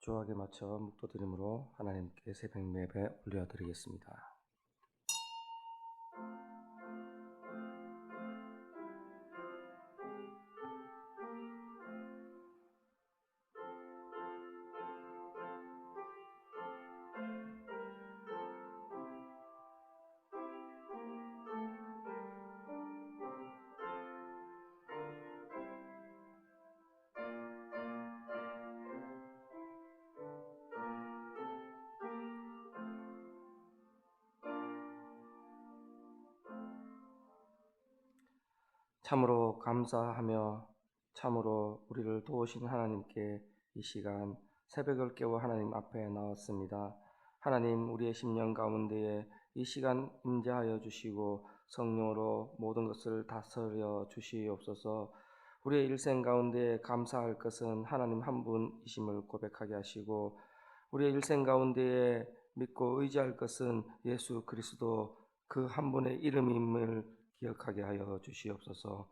조학에 맞춰 묵도드림으로 하나님께 새벽 예배 올려드리겠습니다. 참으로 감사하며 참으로 우리를 도우신 하나님께 이 시간 새벽을 깨워 하나님 앞에 나왔습니다. 하나님, 우리의 심령 가운데에 이 시간 임재하여 주시고 성령으로 모든 것을 다스려 주시옵소서. 우리의 일생 가운데 감사할 것은 하나님 한 분이심을 고백하게 하시고, 우리의 일생 가운데에 믿고 의지할 것은 예수 그리스도 그 한 분의 이름임을 기억하게 하여 주시옵소서.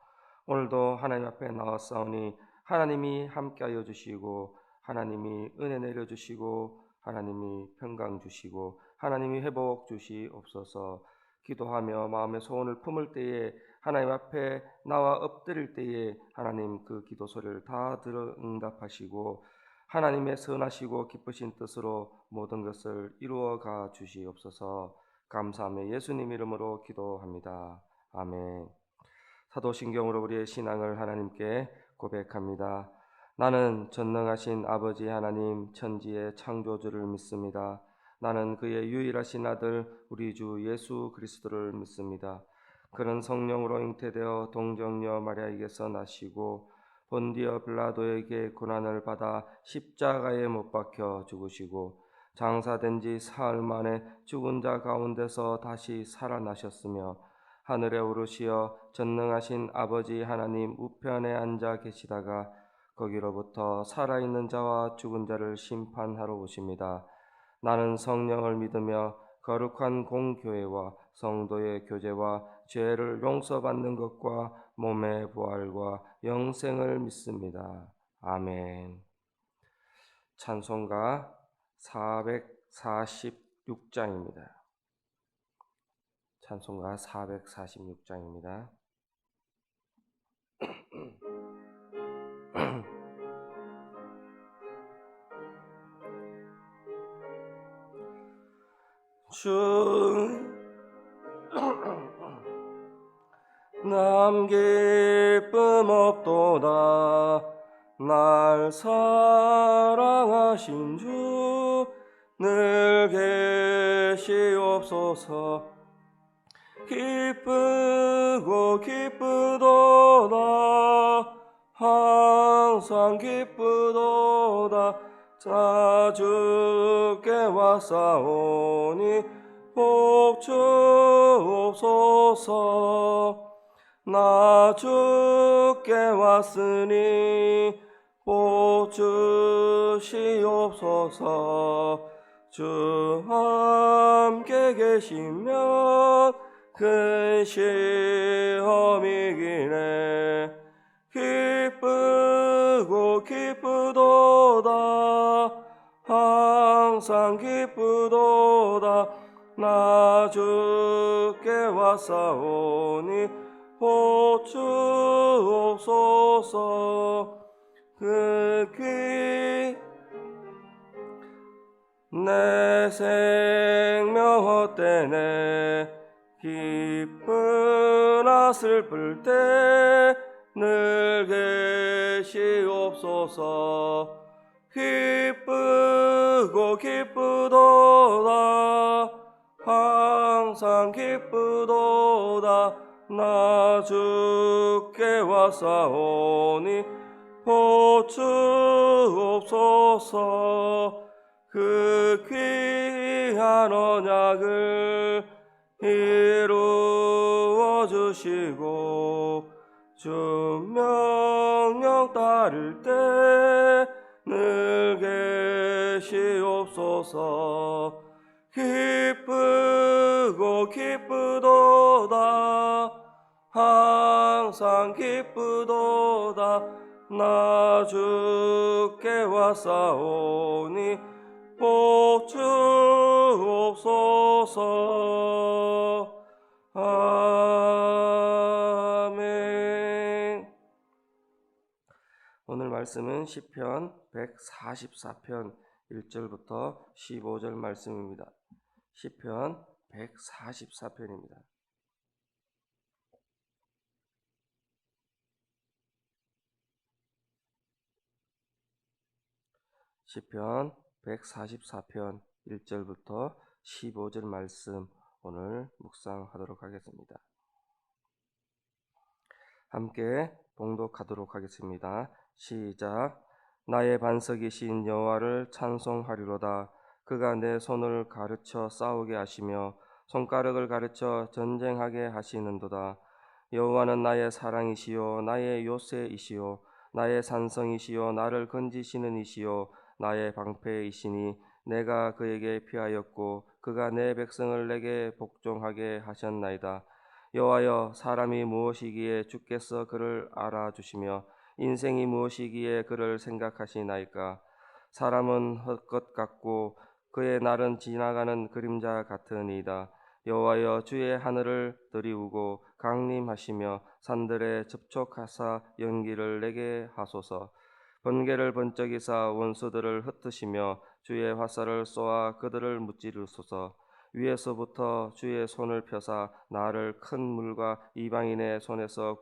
오늘도 하나님 앞에 나왔사오니 하나님이 함께하여 주시고, 하나님이 은혜 내려주시고, 하나님이 평강 주시고, 하나님이 회복 주시옵소서. 기도하며 마음의 소원을 품을 때에, 하나님 앞에 나와 엎드릴 때에 하나님 그 기도 소리를 다 들어 응답하시고, 하나님의 선하시고 기쁘신 뜻으로 모든 것을 이루어가 주시옵소서. 감사하며 예수님 이름으로 기도합니다. 아멘. 사도신경으로 우리의 신앙을 하나님께 고백합니다. 나는 전능하신 아버지 하나님 천지의 창조주를 믿습니다. 나는 그의 유일하신 아들 우리 주 예수 그리스도를 믿습니다. 그는 성령으로 잉태되어 동정녀 마리아에게서 나시고 본디어 빌라도에게 고난을 받아 십자가에 못 박혀 죽으시고 장사된 지 사흘 만에 죽은 자 가운데서 다시 살아나셨으며 하늘에 오르시어 전능하신 아버지 하나님 우편에 앉아 계시다가 거기로부터 살아있는 자와 죽은 자를 심판하러 오십니다. 나는 성령을 믿으며 거룩한 공교회와 성도의 교제와 죄를 용서받는 것과 몸의 부활과 영생을 믿습니다. 아멘. 찬송가 446장입니다. 찬송가 446장입니다. 주 남 기쁨 없도다. 날 사랑하신 주 늘 계시옵소서. 기쁘고 기쁘도다. 항상 기쁘도다. 자 주께 왔사오니 복 주옵소서. 나 주께 왔으니 복 주시옵소서. 주 함께 계시면 큰 시험이기네. 기쁘고 기쁘도다. 항상 기쁘도다. 나 주께 왔사오니 복 주옵소서. 그 귀 내 생명 헛되네. 기쁘나 슬플 때 늘 계시옵소서. 기쁘고 기쁘도다. 항상 기쁘도다. 나 주께 왔사오니 복 주옵소서. 그 귀한 언약을 이루어 주시고 주 명령 따를 때 늘 계시옵소서. 기쁘고 기쁘도다. 항상 기쁘도다. 나 주께 왔사오니 복 주옵소서. 아멘. 오늘 말씀은 시편 144편 1절부터 15절 말씀입니다. 시편 144편입니다. 시편 144편 1절부터 15절 말씀 오늘 묵상하도록 하겠습니다. 함께 봉독하도록 하겠습니다. 시작. 나의 반석이신 여호와를 찬송하리로다. 그가 내 손을 가르쳐 싸우게 하시며 손가락을 가르쳐 전쟁하게 하시는도다. 여호와는 나의 사랑이시요 나의 요새이시요 나의 산성이시요 나를 건지시는 이시요 나의 방패이시니 내가 그에게 피하였고 그가 내 백성을 내게 복종하게 하셨나이다. 여호와여, 사람이 무엇이기에 주께서 그를 알아주시며 인생이 무엇이기에 그를 생각하시나이까. 사람은 헛것 같고 그의 날은 지나가는 그림자 같으니이다. 여호와여, 주의 하늘을 들이우고 강림하시며 산들에 접촉하사 연기를 내게 하소서. 번개를 번쩍이사 원수들을 흩으시며 주의 화살을 쏘아 그들을 무찌르소서. 위에서부터 주의 손을 펴사 나를 큰 물과 이방인의 손에서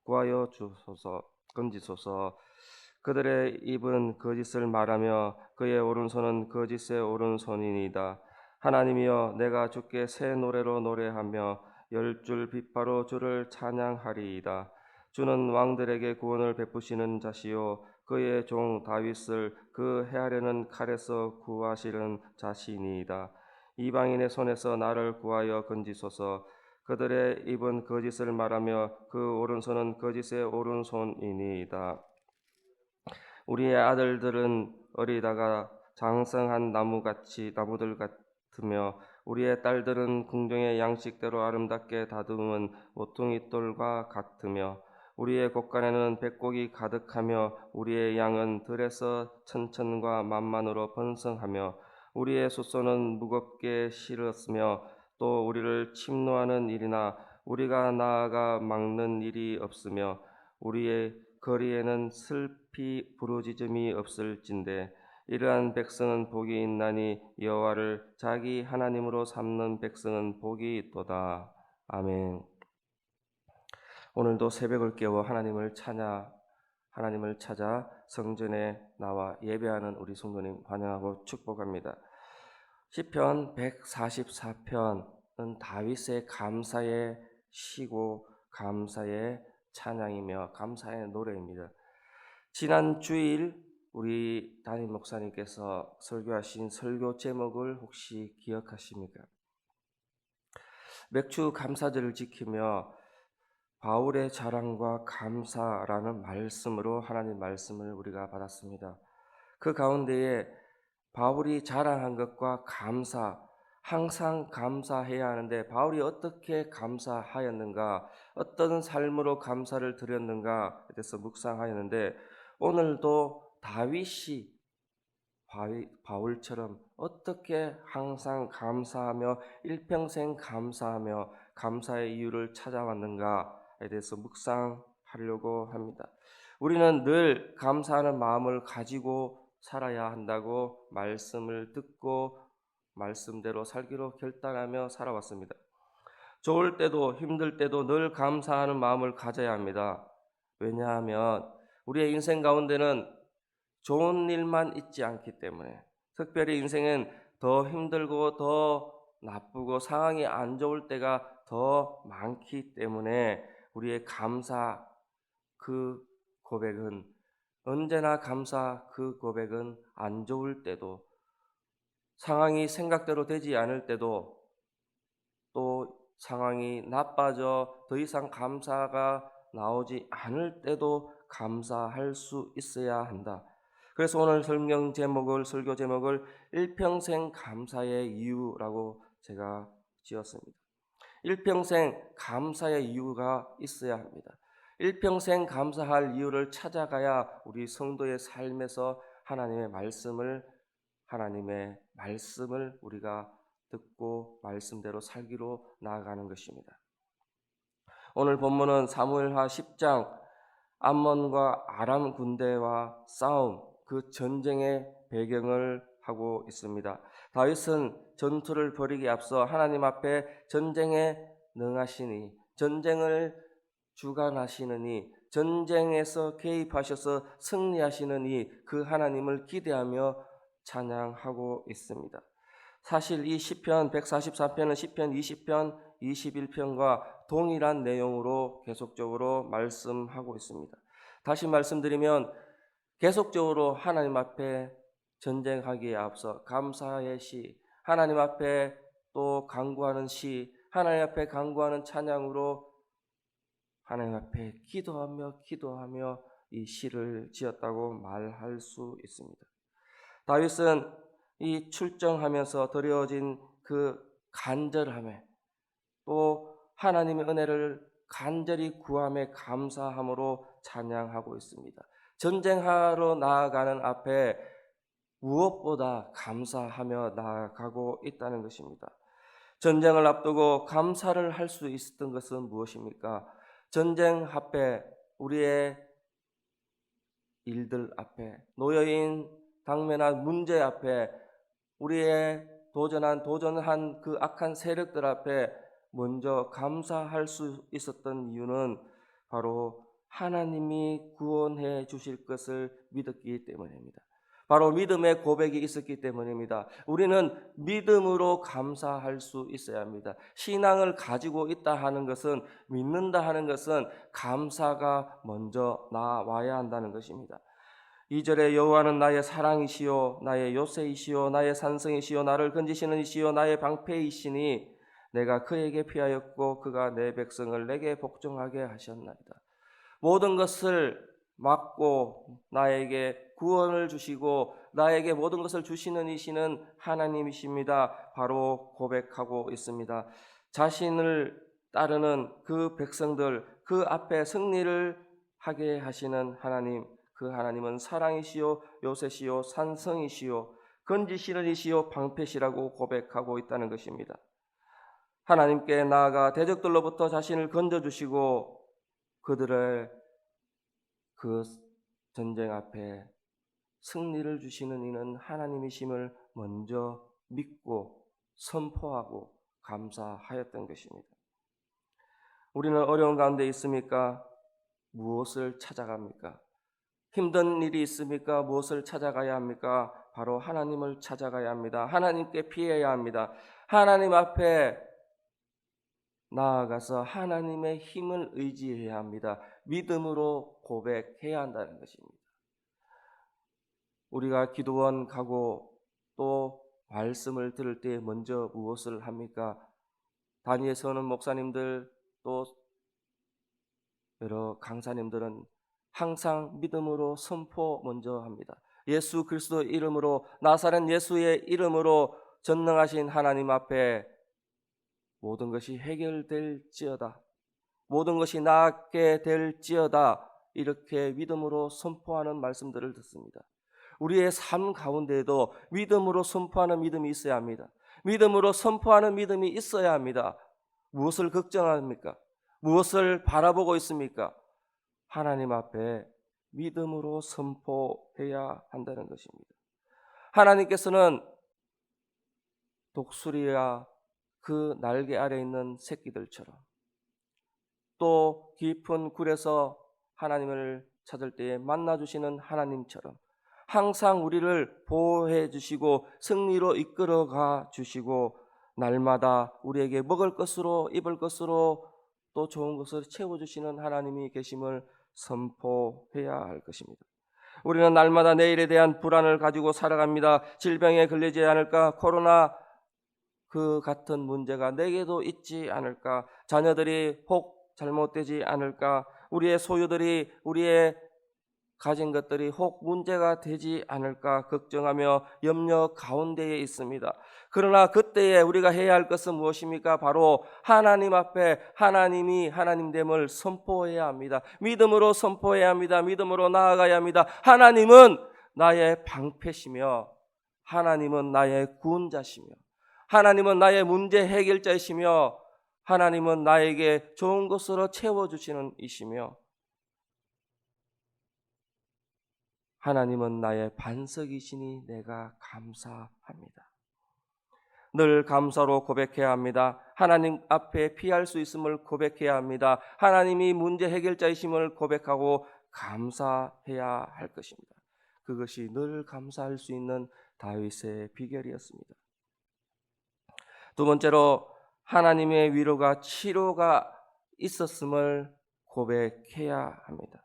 구하여 주소서. 건지소서. 그들의 입은 거짓을 말하며 그의 오른손은 거짓의 오른손이니이다. 하나님이여, 내가 주께 새 노래로 노래하며 열줄 빛바로 주를 찬양하리이다. 주는 왕들에게 구원을 베푸시는 자시요 그의 종 다윗을 그 해하려는 칼에서 구하시는 자시니이다. 이방인의 손에서 나를 구하여 건지소서. 그들의 입은 거짓을 말하며 그 오른손은 거짓의 오른손이니이다. 우리의 아들들은 어리다가 장성한 나무들 같으며 우리의 딸들은 궁정의 양식대로 아름답게 다듬은 모퉁이 돌과 같으며 우리의 곳간에는 백곡이 가득하며 우리의 양은 들에서 천천과 만만으로 번성하며 우리의 숫소는 무겁게 실었으며 또 우리를 침노하는 일이나 우리가 나아가 막는 일이 없으며 우리의 거리에는 슬피 부르짖음이 없을진대. 이러한 백성은 복이 있나니 여호와를 자기 하나님으로 삼는 백성은 복이 있도다. 아멘. 오늘도 새벽을 깨워 하나님을 찾아 성전에 나와 예배하는 우리 성도님 환영하고 축복합니다. 시편 144편은 다윗의 감사의 시고 감사의 찬양이며 감사의 노래입니다. 지난 주일 우리 담임 목사님께서 설교하신 설교 제목을 혹시 기억하십니까? 맥주 감사절을 지키며 바울의 자랑과 감사라는 말씀으로 하나님 말씀을 우리가 받았습니다. 그 가운데에 바울이 자랑한 것과 감사, 항상 감사해야 하는데 바울이 어떻게 감사하였는가, 어떤 삶으로 감사를 드렸는가에 대해서 묵상하였는데 오늘도 다윗이 바울처럼 어떻게 항상 감사하며 일평생 감사하며 감사의 이유를 찾아왔는가에 대해서 묵상하려고 합니다. 우리는 늘 감사하는 마음을 가지고 살아야 한다고 말씀을 듣고 말씀대로 살기로 결단하며 살아왔습니다. 좋을 때도 힘들 때도 늘 감사하는 마음을 가져야 합니다. 왜냐하면 우리의 인생 가운데는 좋은 일만 있지 않기 때문에, 특별히 인생은 더 힘들고 더 나쁘고 상황이 안 좋을 때가 더 많기 때문에 우리의 감사 그 고백은 언제나 감사 그 고백은 안 좋을 때도 상황이 생각대로 되지 않을 때도 또 상황이 나빠져 더 이상 감사가 나오지 않을 때도 감사할 수 있어야 한다. 그래서 오늘 설교 제목을 일평생 감사의 이유라고 제가 지었습니다. 일평생 감사의 이유가 있어야 합니다. 일평생 감사할 이유를 찾아가야 우리 성도의 삶에서 하나님의 말씀을 우리가 듣고 말씀대로 살기로 나아가는 것입니다. 오늘 본문은 사무엘하 10장 암몬과 아람 군대와 싸움, 그 전쟁의 배경을 하고 있습니다. 다윗은 전투를 벌이기 앞서 하나님 앞에 전쟁에 능하시니, 전쟁을 주관하시느니, 전쟁에서 개입하셔서 승리하시느니 그 하나님을 기대하며 찬양하고 있습니다. 사실 이 시편 144편은 시편 20편, 21편과 동일한 내용으로 계속적으로 말씀하고 있습니다. 다시 말씀드리면 계속적으로 하나님 앞에 전쟁하기에 앞서 감사의 시, 하나님 앞에 또 간구하는 시, 하나님 앞에 간구하는 찬양으로 하나님 앞에 기도하며 이 시를 지었다고 말할 수 있습니다. 다윗은 이 출정하면서 드려진 그 간절함에 또 하나님의 은혜를 간절히 구함에 감사함으로 찬양하고 있습니다. 전쟁하러 나아가는 앞에 무엇보다 감사하며 나아가고 있다는 것입니다. 전쟁을 앞두고 감사를 할 수 있었던 것은 무엇입니까? 전쟁 앞에, 우리의 일들 앞에, 놓여인 당면한 문제 앞에, 우리의 도전한 그 악한 세력들 앞에 먼저 감사할 수 있었던 이유는 바로 하나님이 구원해 주실 것을 믿었기 때문입니다. 바로 믿음의 고백이 있었기 때문입니다. 우리는 믿음으로 감사할 수 있어야 합니다. 신앙을 가지고 있다 하는 것은, 믿는다 하는 것은 감사가 먼저 나와야 한다는 것입니다. 2절에 여호와는 나의 사랑이시요 나의 요새이시요 나의 산성이시요 나를 건지시는 이시요 나의 방패이시니 내가 그에게 피하였고 그가 내 백성을 내게 복종하게 하셨나이다. 모든 것을 막고 나에게 구원을 주시고 나에게 모든 것을 주시는 이시는 하나님이십니다. 바로 고백하고 있습니다. 자신을 따르는 그 백성들, 그 앞에 승리를 하게 하시는 하나님, 그 하나님은 사랑이시요 요새시요 산성이시요 건지시는 이시요 방패시라고 고백하고 있다는 것입니다. 하나님께 나아가 대적들로부터 자신을 건져주시고 그들의 그 전쟁 앞에 승리를 주시는 이는 하나님이심을 먼저 믿고 선포하고 감사하였던 것입니다. 우리는 어려운 가운데 있습니까? 무엇을 찾아갑니까? 힘든 일이 있습니까? 무엇을 찾아가야 합니까? 바로 하나님을 찾아가야 합니다. 하나님께 피해야 합니다. 하나님 앞에 나아가서 하나님의 힘을 의지해야 합니다. 믿음으로 고백해야 한다는 것입니다. 우리가 기도원 가고 또 말씀을 들을 때 먼저 무엇을 합니까? 단위에서 오는 목사님들 또 여러 강사님들은 항상 믿음으로 선포 먼저 합니다. 예수 그리스도 이름으로, 나사렛 예수의 이름으로 전능하신 하나님 앞에 모든 것이 해결될지어다, 모든 것이 낫게 될지어다, 이렇게 믿음으로 선포하는 말씀들을 듣습니다. 우리의 삶 가운데에도 믿음으로 선포하는 믿음이 있어야 합니다. 믿음으로 선포하는 믿음이 있어야 합니다. 무엇을 걱정합니까? 무엇을 바라보고 있습니까? 하나님 앞에 믿음으로 선포해야 한다는 것입니다. 하나님께서는 독수리와 그 날개 아래 있는 새끼들처럼 또 깊은 굴에서 하나님을 찾을 때에 만나주시는 하나님처럼 항상 우리를 보호해 주시고 승리로 이끌어가 주시고 날마다 우리에게 먹을 것으로 입을 것으로 또 좋은 것을 채워주시는 하나님이 계심을 선포해야 할 것입니다. 우리는 날마다 내일에 대한 불안을 가지고 살아갑니다. 질병에 걸리지 않을까, 코로나 그 같은 문제가 내게도 있지 않을까, 자녀들이 혹 잘못되지 않을까, 우리의 소유들이, 우리의 가진 것들이 혹 문제가 되지 않을까 걱정하며 염려 가운데에 있습니다. 그러나 그때에 우리가 해야 할 것은 무엇입니까? 바로 하나님 앞에 하나님이 하나님됨을 선포해야 합니다. 믿음으로 선포해야 합니다. 믿음으로 나아가야 합니다. 하나님은 나의 방패시며 하나님은 나의 구원자시며 하나님은 나의 문제 해결자이시며 하나님은 나에게 좋은 것으로 채워주시는 이시며 하나님은 나의 반석이시니 내가 감사합니다. 늘 감사로 고백해야 합니다. 하나님 앞에 피할 수 있음을 고백해야 합니다. 하나님이 문제 해결자이심을 고백하고 감사해야 할 것입니다. 그것이 늘 감사할 수 있는 다윗의 비결이었습니다. 두 번째로 하나님의 위로가 치료가 있었음을 고백해야 합니다.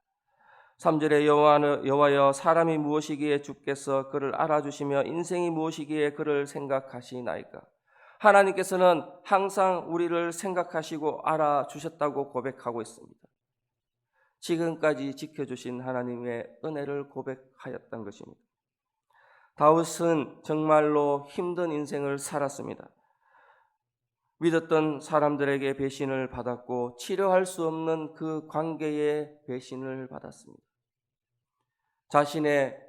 3절에 여호와여 사람이 무엇이기에 주께서 그를 알아주시며 인생이 무엇이기에 그를 생각하시나이까. 하나님께서는 항상 우리를 생각하시고 알아주셨다고 고백하고 있습니다. 지금까지 지켜주신 하나님의 은혜를 고백하였던 것입니다. 다윗은 정말로 힘든 인생을 살았습니다. 믿었던 사람들에게 배신을 받았고 치료할 수 없는 그 관계에 배신을 받았습니다. 자신의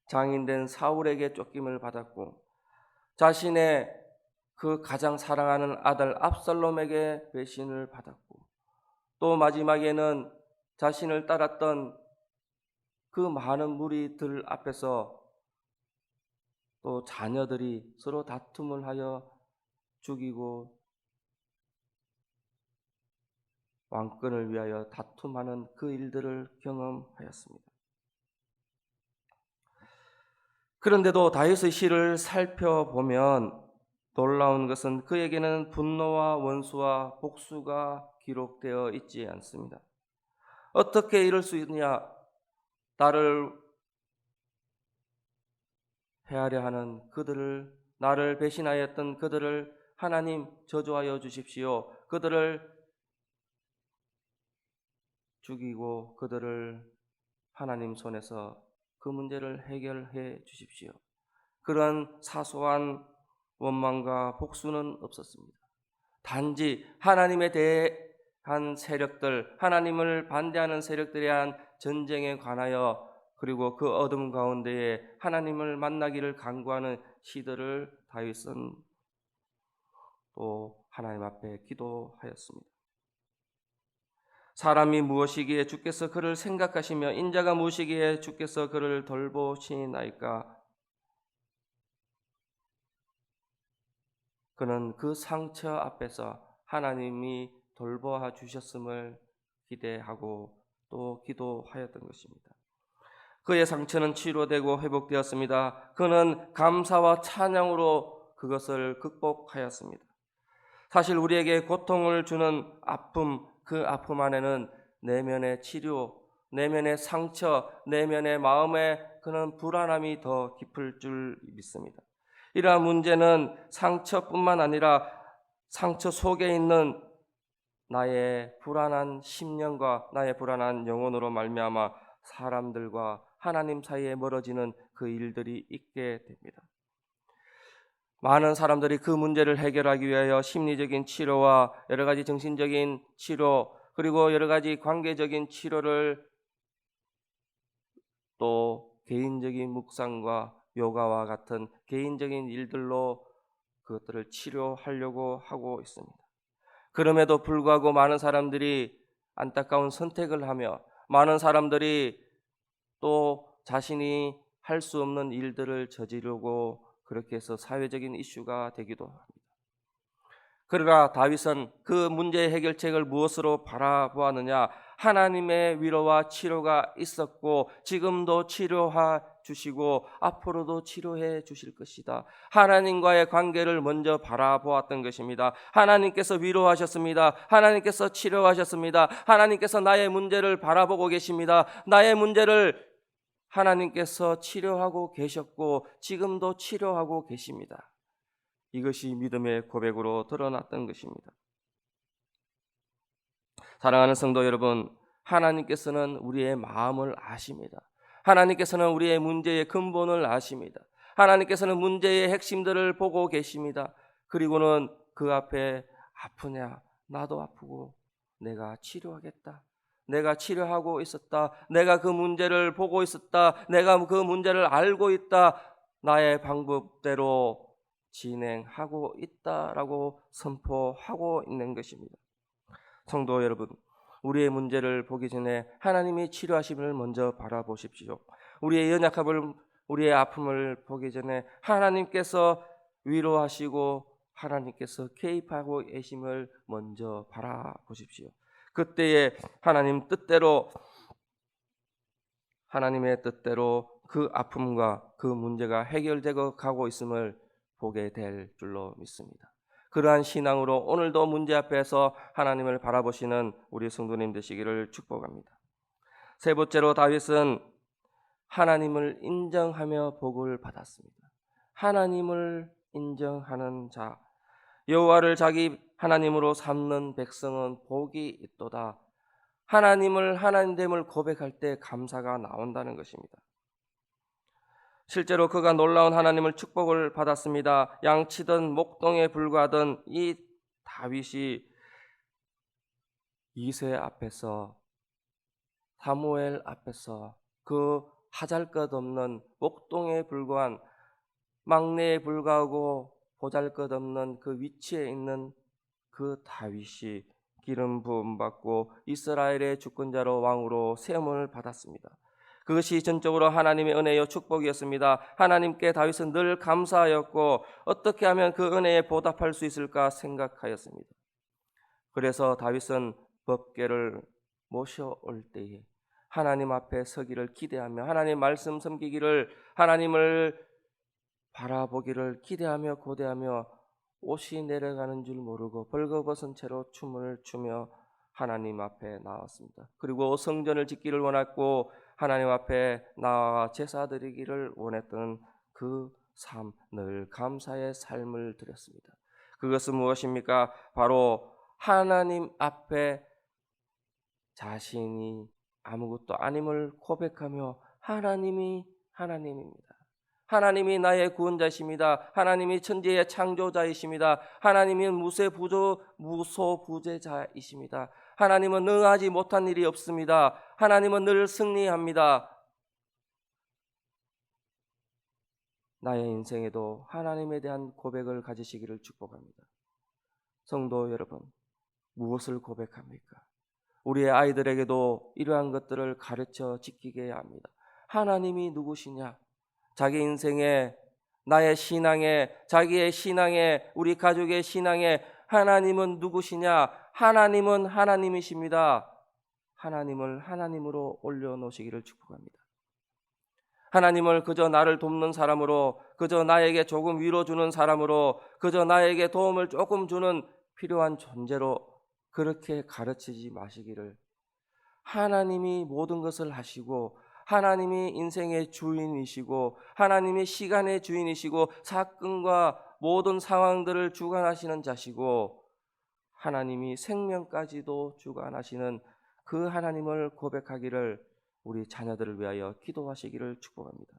장인된 사울에게 쫓김을 받았고 자신의 그 가장 사랑하는 아들 압살롬에게 배신을 받았고 또 마지막에는 자신을 따랐던 그 많은 무리들 앞에서 또 자녀들이 서로 다툼을 하여 죽이고 왕권을 위하여 다툼하는 그 일들을 경험하였습니다. 그런데도 다윗의 시를 살펴보면 놀라운 것은 그에게는 분노와 원수와 복수가 기록되어 있지 않습니다. 어떻게 이럴 수 있느냐? 나를 헤아려 하는 그들을, 나를 배신하였던 그들을 하나님 저주하여 주십시오. 그들을 죽이고 그들을 하나님 손에서 그 문제를 해결해 주십시오. 그런 사소한 원망과 복수는 없었습니다. 단지 하나님에 대한 세력들, 하나님을 반대하는 세력들에 대한 전쟁에 관하여 그리고 그 어둠 가운데에 하나님을 만나기를 간구하는 시들을 다윗은 또 하나님 앞에 기도하였습니다. 사람이 무엇이기에 주께서 그를 생각하시며 인자가 무엇이기에 주께서 그를 돌보시나이까. 그는 그 상처 앞에서 하나님이 돌보아 주셨음을 기대하고 또 기도하였던 것입니다. 그의 상처는 치료되고 회복되었습니다. 그는 감사와 찬양으로 그것을 극복하였습니다. 사실 우리에게 고통을 주는 아픔, 그 아픔 안에는 내면의 치료, 내면의 상처, 내면의 마음에 그는 불안함이 더 깊을 줄 믿습니다. 이러한 문제는 상처뿐만 아니라 상처 속에 있는 나의 불안한 심령과 나의 불안한 영혼으로 말미암아 사람들과 하나님 사이에 멀어지는 그 일들이 있게 됩니다. 많은 사람들이 그 문제를 해결하기 위하여 심리적인 치료와 여러 가지 정신적인 치료 그리고 여러 가지 관계적인 치료를 또 개인적인 묵상과 요가와 같은 개인적인 일들로 그것들을 치료하려고 하고 있습니다. 그럼에도 불구하고 많은 사람들이 안타까운 선택을 하며 많은 사람들이 또 자신이 할 수 없는 일들을 저지르고 그렇게 해서 사회적인 이슈가 되기도 합니다. 그러나 다윗은 그 문제의 해결책을 무엇으로 바라보았느냐? 하나님의 위로와 치료가 있었고 지금도 치료해 주시고 앞으로도 치료해 주실 것이다. 하나님과의 관계를 먼저 바라보았던 것입니다. 하나님께서 위로하셨습니다. 하나님께서 치료하셨습니다. 하나님께서 나의 문제를 바라보고 계십니다. 나의 문제를 하나님께서 치료하고 계셨고 지금도 치료하고 계십니다. 이것이 믿음의 고백으로 드러났던 것입니다. 사랑하는 성도 여러분, 하나님께서는 우리의 마음을 아십니다. 하나님께서는 우리의 문제의 근본을 아십니다. 하나님께서는 문제의 핵심들을 보고 계십니다. 그리고는 그 앞에 아프냐? 나도 아프고 내가 치료하겠다. 내가 치료하고 있었다. 내가 그 문제를 보고 있었다. 내가 그 문제를 알고 있다. 나의 방법대로 진행하고 있다라고 선포하고 있는 것입니다. 성도 여러분, 우리의 문제를 보기 전에 하나님이 치료하심을 먼저 바라보십시오. 우리의 연약함을, 우리의 아픔을 보기 전에 하나님께서 위로하시고 하나님께서 개입하고 계심을 먼저 바라보십시오. 그때에 하나님의 뜻대로 그 아픔과 그 문제가 해결되고 가고 있음을 보게 될 줄로 믿습니다. 그러한 신앙으로 오늘도 문제 앞에서 하나님을 바라보시는 우리 성도님 되시기를 축복합니다. 세 번째로 다윗은 하나님을 인정하며 복을 받았습니다. 하나님을 인정하는 자, 여호와를 자기 하나님으로 삼는 백성은 복이 있도다. 하나님을 하나님됨을 고백할 때 감사가 나온다는 것입니다. 실제로 그가 놀라운 하나님을 축복을 받았습니다. 양치던 목동에 불과하던 이 다윗이 이새 앞에서, 사무엘 앞에서 그 하잘것없는 목동에 불과한, 막내에 불과하고 보잘것없는 그 위치에 있는 그 다윗이 기름 부음 받고 이스라엘의 주권자로 왕으로 세움을 받았습니다. 그것이 전적으로 하나님의 은혜요 축복이었습니다. 하나님께 다윗은 늘 감사하였고 어떻게 하면 그 은혜에 보답할 수 있을까 생각하였습니다. 그래서 다윗은 법궤를 모셔올 때에 하나님 앞에 서기를 기대하며 하나님 말씀 섬기기를, 하나님을 바라보기를 기대하며 고대하며 옷이 내려가는 줄 모르고 벌거벗은 채로 춤을 추며 하나님 앞에 나왔습니다. 그리고 성전을 짓기를 원했고 하나님 앞에 나와 제사 드리기를 원했던 그 삶, 늘 감사의 삶을 드렸습니다. 그것은 무엇입니까? 바로 하나님 앞에 자신이 아무것도 아님을 고백하며 하나님이 하나님입니다. 하나님이 나의 구원자이십니다. 하나님이 천지의 창조자이십니다. 하나님은 무소부재자이십니다. 하나님은 능하지 못한 일이 없습니다. 하나님은 늘 승리합니다. 나의 인생에도 하나님에 대한 고백을 가지시기를 축복합니다. 성도 여러분, 무엇을 고백합니까? 우리의 아이들에게도 이러한 것들을 가르쳐 지키게 합니다. 하나님이 누구시냐? 자기 인생에, 나의 신앙에, 자기의 신앙에, 우리 가족의 신앙에 하나님은 누구시냐? 하나님은 하나님이십니다. 하나님을 하나님으로 올려놓으시기를 축복합니다. 하나님을 그저 나를 돕는 사람으로, 그저 나에게 조금 위로 주는 사람으로, 그저 나에게 도움을 조금 주는 필요한 존재로 그렇게 가르치지 마시기를. 하나님이 모든 것을 하시고 하나님이 인생의 주인이시고 하나님이 시간의 주인이시고 사건과 모든 상황들을 주관하시는 자시고 하나님이 생명까지도 주관하시는 그 하나님을 고백하기를 우리 자녀들을 위하여 기도하시기를 축복합니다.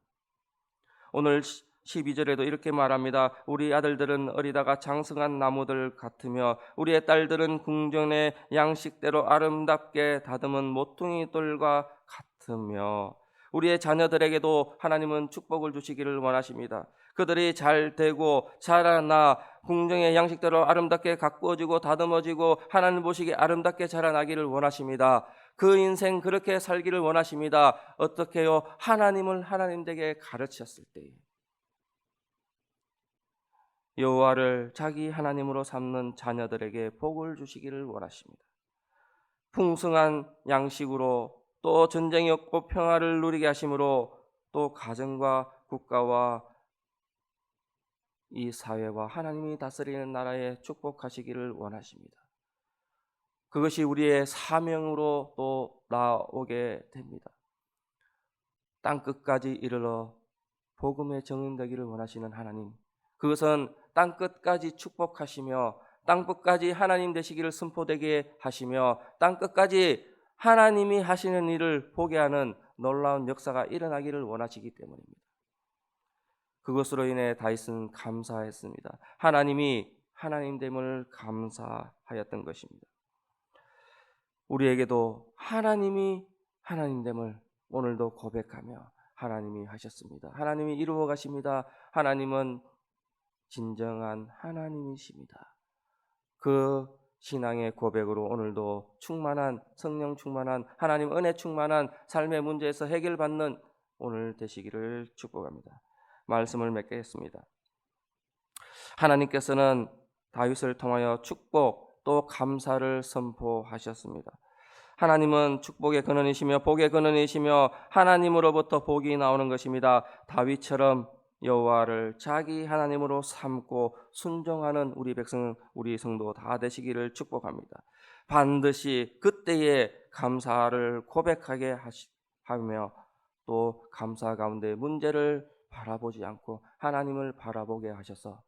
오늘 12절에도 이렇게 말합니다. 우리 아들들은 어리다가 장성한 나무들 같으며 우리의 딸들은 궁전의 양식대로 아름답게 다듬은 모퉁이 돌과 같으며. 우리의 자녀들에게도 하나님은 축복을 주시기를 원하십니다. 그들이 잘 되고 자라나 궁정의 양식대로 아름답게 가꾸어지고 다듬어지고 하나님 보시기에 아름답게 자라나기를 원하십니다. 그 인생 그렇게 살기를 원하십니다. 어떻게요? 하나님을 하나님 되게 가르쳤을 때에 여호와를 자기 하나님으로 삼는 자녀들에게 복을 주시기를 원하십니다. 풍성한 양식으로 또 전쟁이 없고 평화를 누리게 하심으로 또 가정과 국가와 이 사회와 하나님이 다스리는 나라에 축복하시기를 원하십니다. 그것이 우리의 사명으로 또 나오게 됩니다. 땅끝까지 이르러 복음의 정인되기를 원하시는 하나님, 그것은 땅끝까지 축복하시며 땅끝까지 하나님 되시기를 선포되게 하시며 땅끝까지 하나님이 하시는 일을 보게 하는 놀라운 역사가 일어나기를 원하시기 때문입니다. 그것으로 인해 다윗은 감사했습니다. 하나님이 하나님됨을 감사하였던 것입니다. 우리에게도 하나님이 하나님됨을 오늘도 고백하며 하나님이 하셨습니다. 하나님이 이루어 가십니다. 하나님은 진정한 하나님이십니다. 그 신앙의 고백으로 오늘도 충만한 성령 충만한 하나님 은혜 충만한 삶의 문제에서 해결받는 오늘 되시기를 축복합니다. 말씀을 맺겠습니다. 하나님께서는 다윗을 통하여 축복 또 감사를 선포하셨습니다. 하나님은 축복의 근원이시며 복의 근원이시며 하나님으로부터 복이 나오는 것입니다. 다윗처럼 여호와를 자기 하나님으로 삼고 순종하는 우리 백성, 우리 성도 다 되시기를 축복합니다. 반드시 그때에 감사를 고백하게 하며 또 감사 가운데 문제를 바라보지 않고 하나님을 바라보게 하셔서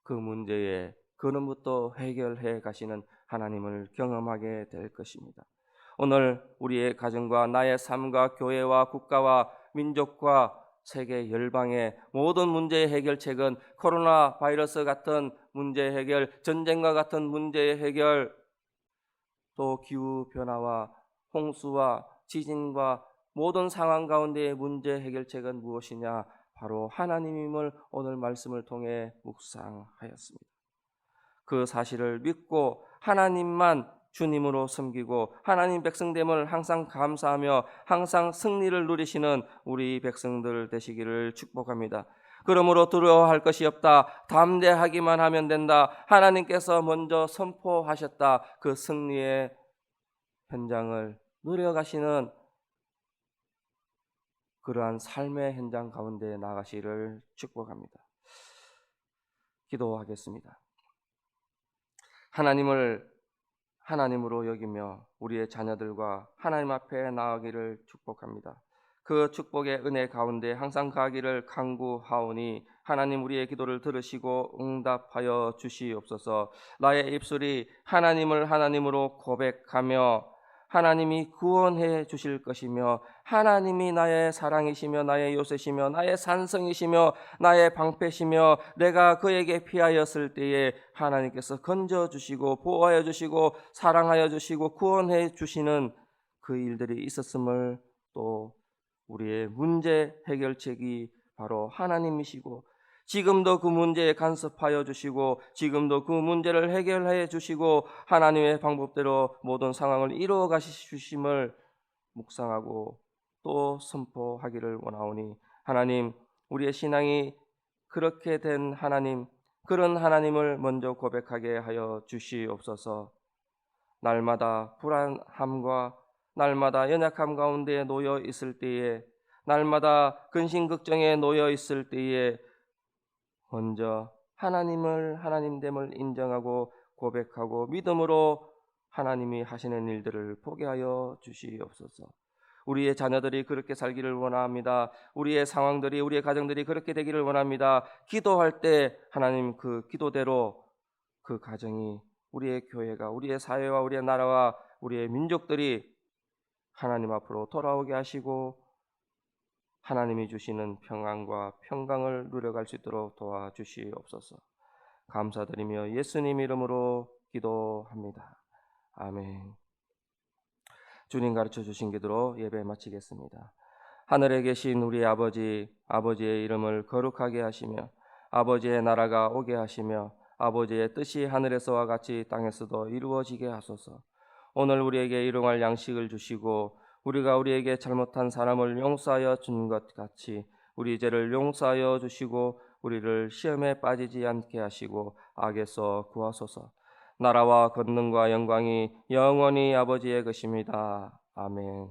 그 문제의 근원부터 해결해 가시는 하나님을 경험하게 될 것입니다. 오늘 우리의 가정과 나의 삶과 교회와 국가와 민족과 세계 열방의 모든 문제의 해결책은 코로나 바이러스 같은 문제 해결, 전쟁과 같은 문제의 해결, 또 기후 변화와 홍수와 지진과 모든 상황 가운데의 문제 해결책은 무엇이냐? 바로 하나님임을 오늘 말씀을 통해 묵상하였습니다. 그 사실을 믿고 하나님만 주님으로 섬기고 하나님 백성됨을 항상 감사하며 항상 승리를 누리시는 우리 백성들 되시기를 축복합니다. 그러므로 두려워할 것이 없다. 담대하기만 하면 된다. 하나님께서 먼저 선포하셨다. 그 승리의 현장을 누려가시는 그러한 삶의 현장 가운데 나가시를 축복합니다. 기도하겠습니다. 하나님을 하나님으로 여기며 우리의 자녀들과 하나님 앞에 나아가기를 축복합니다. 그 축복의 은혜 가운데 항상 가기를 간구하오니 하나님 우리의 기도를 들으시고 응답하여 주시옵소서. 나의 입술이 하나님을 하나님으로 고백하며 하나님이 구원해 주실 것이며 하나님이 나의 사랑이시며 나의 요새시며 나의 산성이시며 나의 방패시며 내가 그에게 피하였을 때에 하나님께서 건져주시고 보호하여 주시고 사랑하여 주시고 구원해 주시는 그 일들이 있었음을 또 우리의 문제 해결책이 바로 하나님이시고 지금도 그 문제에 간섭하여 주시고 지금도 그 문제를 해결해 주시고 하나님의 방법대로 모든 상황을 이루어 가시심을 묵상하고 또 선포하기를 원하오니 하나님 우리의 신앙이 그렇게 된 하나님 그런 하나님을 먼저 고백하게 하여 주시옵소서. 날마다 불안함과 날마다 연약함 가운데 놓여 있을 때에 날마다 근심걱정에 놓여 있을 때에 먼저 하나님을 하나님됨을 인정하고 고백하고 믿음으로 하나님이 하시는 일들을 보게 하여 주시옵소서. 우리의 자녀들이 그렇게 살기를 원합니다. 우리의 상황들이 우리의 가정들이 그렇게 되기를 원합니다. 기도할 때 하나님 그 기도대로 그 가정이 우리의 교회가 우리의 사회와 우리의 나라와 우리의 민족들이 하나님 앞으로 돌아오게 하시고 하나님이 주시는 평안과 평강을 누려갈 수 있도록 도와주시옵소서. 감사드리며 예수님 이름으로 기도합니다. 아멘. 주님 가르쳐 주신 기도로 예배 마치겠습니다. 하늘에 계신 우리 아버지의 이름을 거룩하게 하시며 아버지의 나라가 오게 하시며 아버지의 뜻이 하늘에서와 같이 땅에서도 이루어지게 하소서. 오늘 우리에게 일용할 양식을 주시고 우리가 우리에게 잘못한 사람을 용서하여 준 것 같이 우리 죄를 용서하여 주시고 우리를 시험에 빠지지 않게 하시고 악에서 구하소서. 나라와 권능과 영광이 영원히 아버지의 것입니다. 아멘.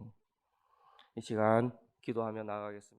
이 시간 기도하며 나아가겠습니다.